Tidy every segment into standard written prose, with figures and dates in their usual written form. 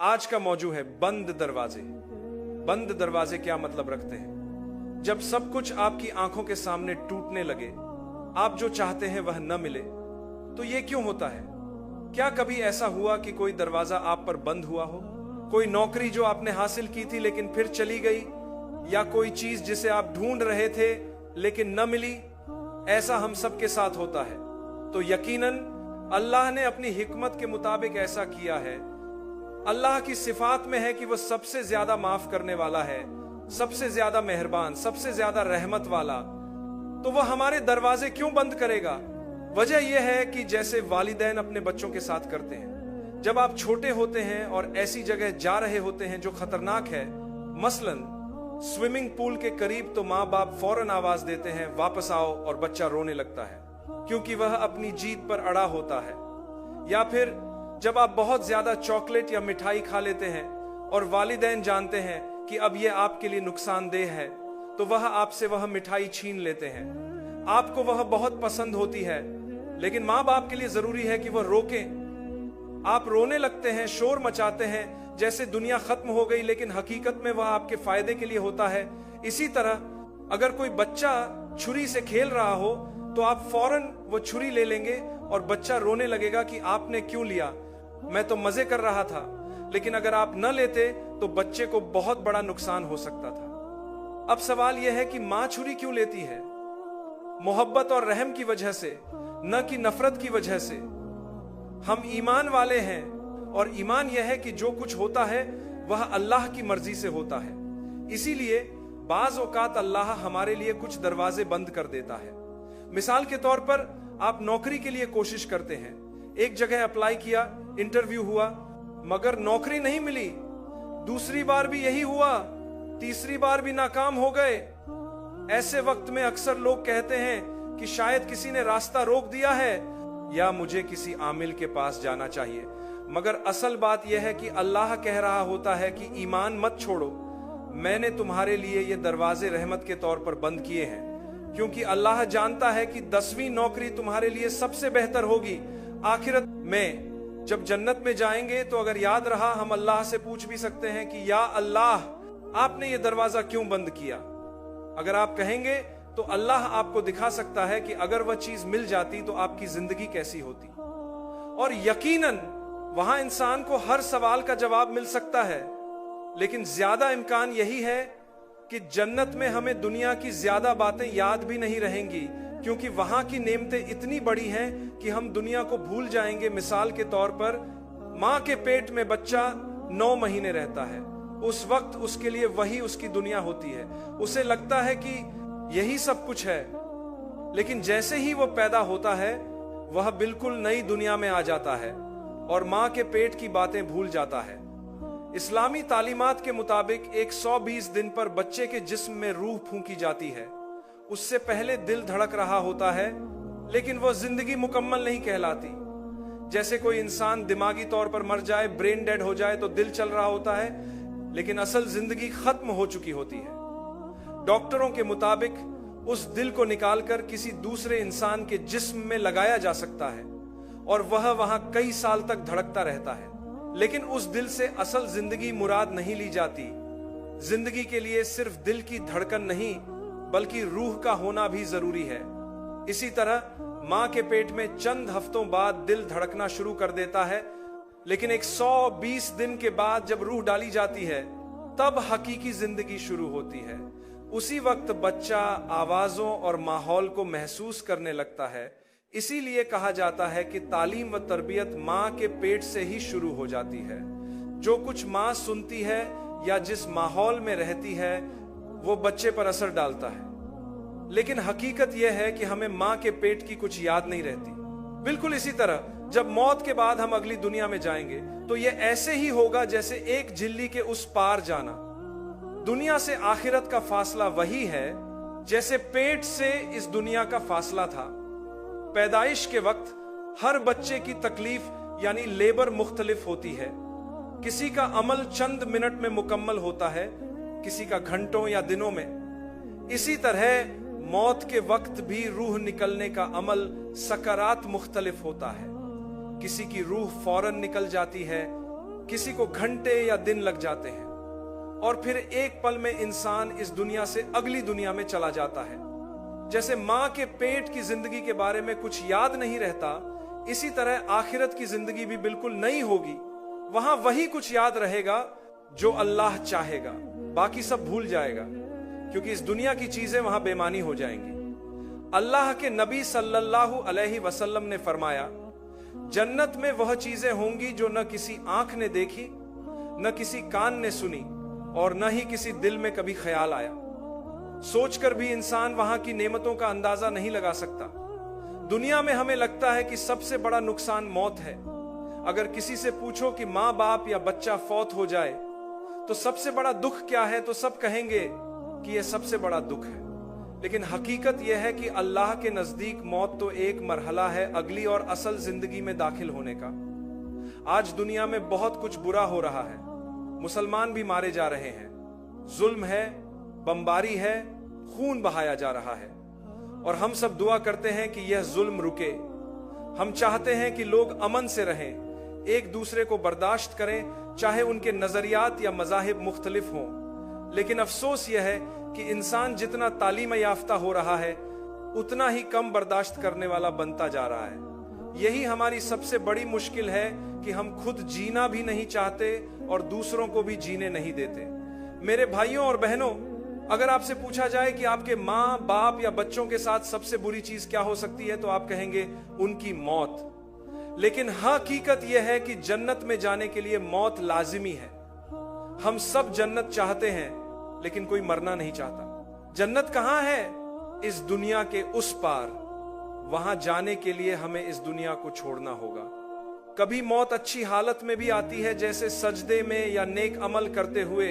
आज का मौजू है बंद दरवाजे। बंद दरवाजे क्या मतलब रखते हैं? जब सब कुछ आपकी आंखों के सामने टूटने लगे, आप जो चाहते हैं वह न मिले, तो ये क्यों होता है? क्या कभी ऐसा हुआ कि कोई दरवाजा आप पर बंद हुआ हो? कोई नौकरी जो आपने हासिल की थी लेकिन फिर चली गई, या कोई चीज जिसे आप ढूंढ रहे थे लेकिन न मिली? ऐसा हम सब के साथ होता है। तो यकीनन अल्लाह ने अपनी हिकमत के मुताबिक ऐसा किया है। अल्लाह की सिफात में है कि वह सबसे ज्यादा माफ करने वाला है, सबसे ज्यादा मेहरबान, सबसे ज्यादा रहमत वाला। तो वह हमारे दरवाजे क्यों बंद करेगा? वजह यह है कि जैसे वालिदैन अपने बच्चों के साथ करते हैं। जब आप छोटे होते हैं और ऐसी जगह जा रहे होते हैं जो खतरनाक है, मसलन स्विमिंग पूल के करीब, तो माँ बाप फौरन आवाज देते हैं, वापस आओ, और बच्चा रोने लगता है क्योंकि वह अपनी जीत पर अड़ा होता है। या फिर जब आप बहुत ज्यादा चॉकलेट या मिठाई खा लेते हैं और वालिदैन जानते हैं कि अब यह आपके लिए नुकसानदेह है, तो वह आपसे वह मिठाई छीन लेते हैं। आपको वह बहुत पसंद होती है, लेकिन माँ बाप के लिए जरूरी है कि वह रोकें। आप रोने लगते हैं, शोर मचाते हैं जैसे दुनिया खत्म हो गई, लेकिन हकीकत में वह आपके फायदे के लिए होता है। इसी तरह अगर कोई बच्चा छुरी से खेल रहा हो तो आप फौरन वो छुरी ले लेंगे और बच्चा रोने लगेगा कि आपने क्यों लिया, मैं तो मजे कर रहा था। लेकिन अगर आप न लेते तो बच्चे को बहुत बड़ा नुकसान हो सकता था। अब सवाल यह है कि मां छुरी क्यों लेती है? मोहब्बत और रहम की वजह से, न कि नफरत की वजह से। हम ईमान वाले हैं और ईमान यह है कि जो कुछ होता है वह अल्लाह की मर्जी से होता है। इसीलिए बाज औकात अल्लाह हमारे लिए कुछ दरवाजे बंद कर देता है। मिसाल के तौर पर आप नौकरी के लिए कोशिश करते हैं, एक जगह अप्लाई किया, इंटरव्यू हुआ, मगर नौकरी नहीं मिली। दूसरी बार भी यही हुआ, तीसरी बार भी नाकाम हो गए। ऐसे वक्त में अक्सर लोग कहते हैं कि शायद किसी ने रास्ता रोक दिया है या मुझे किसी आमिल के पास जाना चाहिए। मगर असल बात यह है कि अल्लाह कह रहा होता है कि ईमान मत छोड़ो, मैंने तुम्हारे लिए ये दरवाजे रहमत के तौर पर बंद किए हैं, क्योंकि अल्लाह जानता है कि 10वीं नौकरी तुम्हारे लिए सबसे बेहतर होगी। आखिरत में जब जन्नत में जाएंगे तो अगर याद रहा, हम अल्लाह से पूछ भी सकते हैं कि या अल्लाह, आपने ये दरवाजा क्यों बंद किया? अगर आप कहेंगे तो अल्लाह आपको दिखा सकता है कि अगर वह चीज मिल जाती तो आपकी जिंदगी कैसी होती। और यकीनन वहां इंसान को हर सवाल का जवाब मिल सकता है, लेकिन ज्यादा इम्कान यही है कि जन्नत में हमें दुनिया की ज्यादा बातें याद भी नहीं रहेंगी, क्योंकि वहां की नेमतें इतनी बड़ी हैं कि हम दुनिया को भूल जाएंगे। मिसाल के तौर पर मां के पेट में बच्चा 9 महीने रहता है, उस वक्त उसके लिए वही उसकी दुनिया होती है। उसे लगता है कि यही सब कुछ है, लेकिन जैसे ही वो पैदा होता है वह बिल्कुल नई दुनिया में आ जाता है और मां के पेट की बातें भूल जाता है। इस्लामी तालीमात के मुताबिक 120 दिन पर बच्चे के जिस्म में रूह फूंकी जाती है। उससे पहले दिल धड़क रहा होता है, लेकिन वह जिंदगी मुकम्मल नहीं कहलाती। जैसे कोई इंसान दिमागी तौर पर मर जाए, ब्रेन डेड हो जाए, तो दिल चल रहा होता है, लेकिन असल जिंदगी खत्म हो चुकी होती है। डॉक्टरों के मुताबिक उस दिल को निकालकर किसी दूसरे इंसान के जिस्म में लगाया जा सकता है और वह वहां कई साल तक धड़कता रहता है, लेकिन उस दिल से असल जिंदगी मुराद नहीं ली जाती। जिंदगी के लिए सिर्फ दिल की धड़कन नहीं, बल्कि रूह का होना भी जरूरी है। इसी तरह मां के पेट में चंद हफ्तों बाद दिल धड़कना शुरू कर देता है, लेकिन 120 दिन के बाद जब रूह डाली जाती है तब हकीकी जिंदगी शुरू होती है। उसी वक्त बच्चा आवाजों और माहौल को महसूस करने लगता है। इसीलिए कहा जाता है कि तालीम व तरबियत मां के पेट से ही शुरू हो जाती है। जो कुछ मां सुनती है या जिस माहौल में रहती है वो बच्चे पर असर डालता है। लेकिन हकीकत यह है कि हमें मां के पेट की कुछ याद नहीं रहती। बिल्कुल इसी तरह जब मौत के बाद हम अगली दुनिया में जाएंगे तो यह ऐसे ही होगा जैसे एक झिल्ली के उस पार जाना। दुनिया से आखिरत का फासला वही है जैसे पेट से इस दुनिया का फासला था। पैदाइश के वक्त हर बच्चे की तकलीफ यानी लेबर मुख्तलिफ होती है। किसी का अमल चंद मिनट में मुकम्मल होता है, किसी का घंटों या दिनों में। इसी तरह मौत के वक्त भी रूह निकलने का अमल सकरात मुख्तलिफ होता है। किसी की रूह फौरन निकल जाती है, किसी को घंटे या दिन लग जाते हैं और फिर एक पल में इंसान इस दुनिया से अगली दुनिया में चला जाता है। जैसे मां के पेट की जिंदगी के बारे में कुछ याद नहीं रहता, इसी तरह आखिरत की जिंदगी भी बिल्कुल नई होगी। वहां वही कुछ याद रहेगा जो अल्लाह चाहेगा, बाकी सब भूल जाएगा, क्योंकि इस दुनिया की चीजें वहां बेमानी हो जाएंगी। अल्लाह के नबी सल्लल्लाहु अलैहि वसल्लम ने फरमाया, जन्नत में वह चीजें होंगी जो न किसी आंख ने देखी, न किसी कान ने सुनी और न ही किसी दिल में कभी ख्याल आया। सोचकर भी इंसान वहां की नेमतों का अंदाजा नहीं लगा सकता। दुनिया में हमें लगता है कि सबसे बड़ा नुकसान मौत है। अगर किसी से पूछो कि माँ बाप या बच्चा फौत हो जाए तो सबसे बड़ा दुख क्या है, तो सब कहेंगे कि यह सबसे बड़ा दुख है। लेकिन हकीकत यह है कि अल्लाह के नजदीक मौत तो एक मरहला है अगली और असल जिंदगी में दाखिल होने का। आज दुनिया में बहुत कुछ बुरा हो रहा है। मुसलमान भी मारे जा रहे हैं, जुल्म है, बमबारी है, खून बहाया जा रहा है और हम सब दुआ करते हैं कि यह जुल्म रुके। हम चाहते हैं कि लोग अमन से रहें, एक दूसरे को बर्दाश्त करें, चाहे उनके नजरियात या मजाहिब मुख्तलिफ हों। लेकिन अफसोस यह है कि इंसान जितना तालीम याफ्ता हो रहा है उतना ही कम बर्दाश्त करने वाला बनता जा रहा है। यही हमारी सबसे बड़ी मुश्किल है कि हम खुद जीना भी नहीं चाहते और दूसरों को भी जीने नहीं देते। मेरे भाइयों और बहनों, अगर आपसे पूछा जाए कि आपके माँ बाप या बच्चों के साथ सबसे बुरी चीज क्या हो सकती है, तो आप कहेंगे उनकी मौत। लेकिन हकीकत यह है कि जन्नत में जाने के लिए मौत लाजिमी है। हम सब जन्नत चाहते हैं, लेकिन कोई मरना नहीं चाहता। जन्नत कहां है? इस दुनिया के उस पार। वहां जाने के लिए हमें इस दुनिया को छोड़ना होगा। कभी मौत अच्छी हालत में भी आती है, जैसे सजदे में या नेक अमल करते हुए।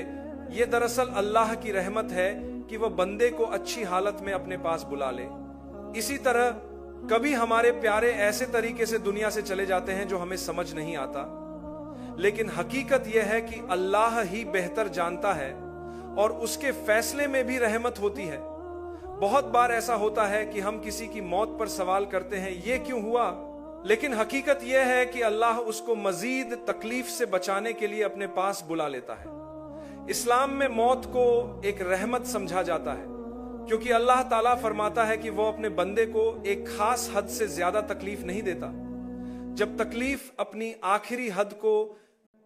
यह दरअसल अल्लाह की रहमत है कि वह बंदे को अच्छी हालत में अपने पास बुला ले। इसी तरह कभी हमारे प्यारे ऐसे तरीके से दुनिया से चले जाते हैं जो हमें समझ नहीं आता। लेकिन हकीकत यह है कि अल्लाह ही बेहतर जानता है और उसके फैसले में भी रहमत होती है। बहुत बार ऐसा होता है कि हम किसी की मौत पर सवाल करते हैं, ये क्यों हुआ? लेकिन हकीकत यह है कि अल्लाह उसको मजीद तकलीफ से बचाने के लिए अपने पास बुला लेता है। इस्लाम में मौत को एक रहमत समझा जाता है, क्योंकि अल्लाह ताला फरमाता है कि वो अपने बंदे को एक खास हद से ज्यादा तकलीफ नहीं देता। जब तकलीफ अपनी आखिरी हद को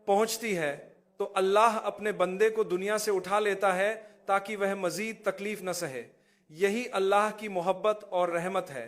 पहुंचती है तो अल्लाह अपने बंदे को दुनिया से उठा लेता है ताकि वह मजीद तकलीफ न सहे। यही अल्लाह की मोहब्बत और रहमत है।